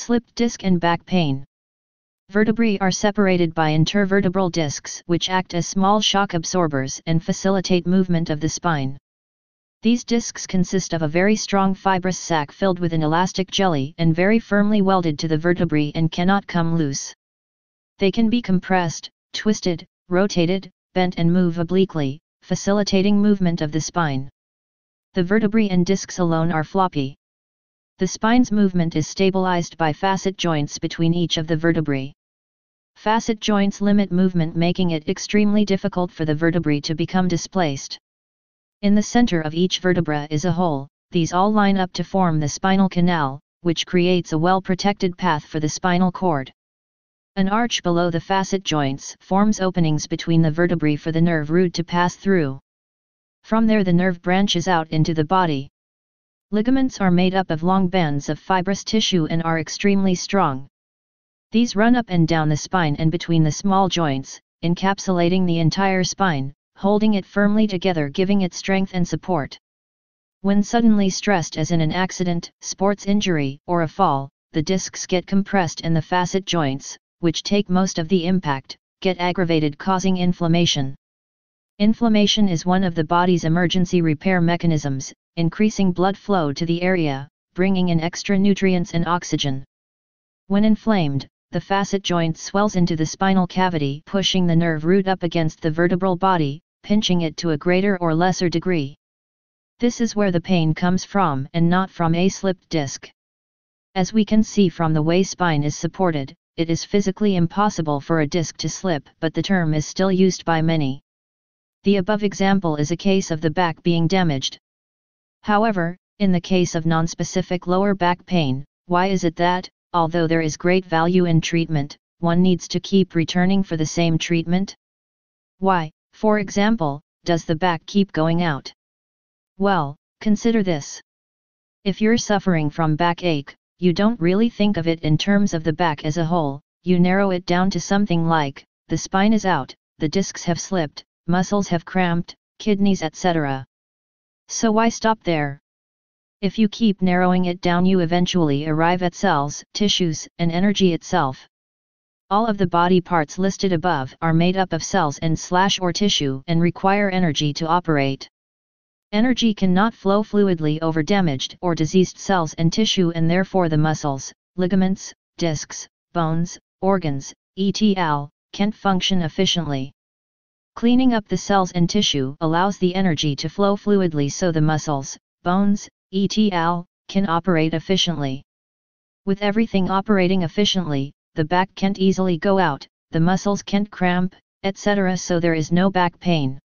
Slipped disc and back pain. Vertebrae are separated by intervertebral discs which act as small shock absorbers and facilitate movement of the spine. These discs consist of a very strong fibrous sac filled with an elastic jelly and very firmly welded to the vertebrae and cannot come loose. They can be compressed, twisted, rotated, bent and move obliquely, facilitating movement of the spine. The vertebrae and discs alone are floppy. The spine's movement is stabilized by facet joints between each of the vertebrae. Facet joints limit movement, making it extremely difficult for the vertebrae to become displaced. In the center of each vertebra is a hole. These all line up to form the spinal canal, which creates a well-protected path for the spinal cord. An arch below the facet joints forms openings between the vertebrae for the nerve root to pass through. From there the nerve branches out into the body. Ligaments are made up of long bands of fibrous tissue and are extremely strong. These run up and down the spine and between the small joints, encapsulating the entire spine, holding it firmly together, giving it strength and support. When suddenly stressed, as in an accident, sports injury, or a fall, the discs get compressed and the facet joints, which take most of the impact, get aggravated, causing inflammation. Inflammation is one of the body's emergency repair mechanisms, increasing blood flow to the area, bringing in extra nutrients and oxygen. When inflamed, the facet joint swells into the spinal cavity, pushing the nerve root up against the vertebral body, pinching it to a greater or lesser degree. This is where the pain comes from and not from a slipped disc. As we can see from the way spine is supported, it is physically impossible for a disc to slip, but the term is still used by many. The above example is a case of the back being damaged. However, in the case of nonspecific lower back pain, why is it that, although there is great value in treatment, one needs to keep returning for the same treatment? Why, for example, does the back keep going out? Well, consider this. If you're suffering from backache, you don't really think of it in terms of the back as a whole, you narrow it down to something like, the spine is out, the discs have slipped, muscles have cramped, kidneys, etc. So why stop there? If you keep narrowing it down, you eventually arrive at cells, tissues, and energy itself. All of the body parts listed above are made up of cells and/or tissue and require energy to operate. Energy cannot flow fluidly over damaged or diseased cells and tissue, and therefore the muscles, ligaments, discs, bones, organs, etc., can't function efficiently. Cleaning up the cells and tissue allows the energy to flow fluidly so the muscles, bones, etc., can operate efficiently. With everything operating efficiently, the back can't easily go out, the muscles can't cramp, etc., so there is no back pain.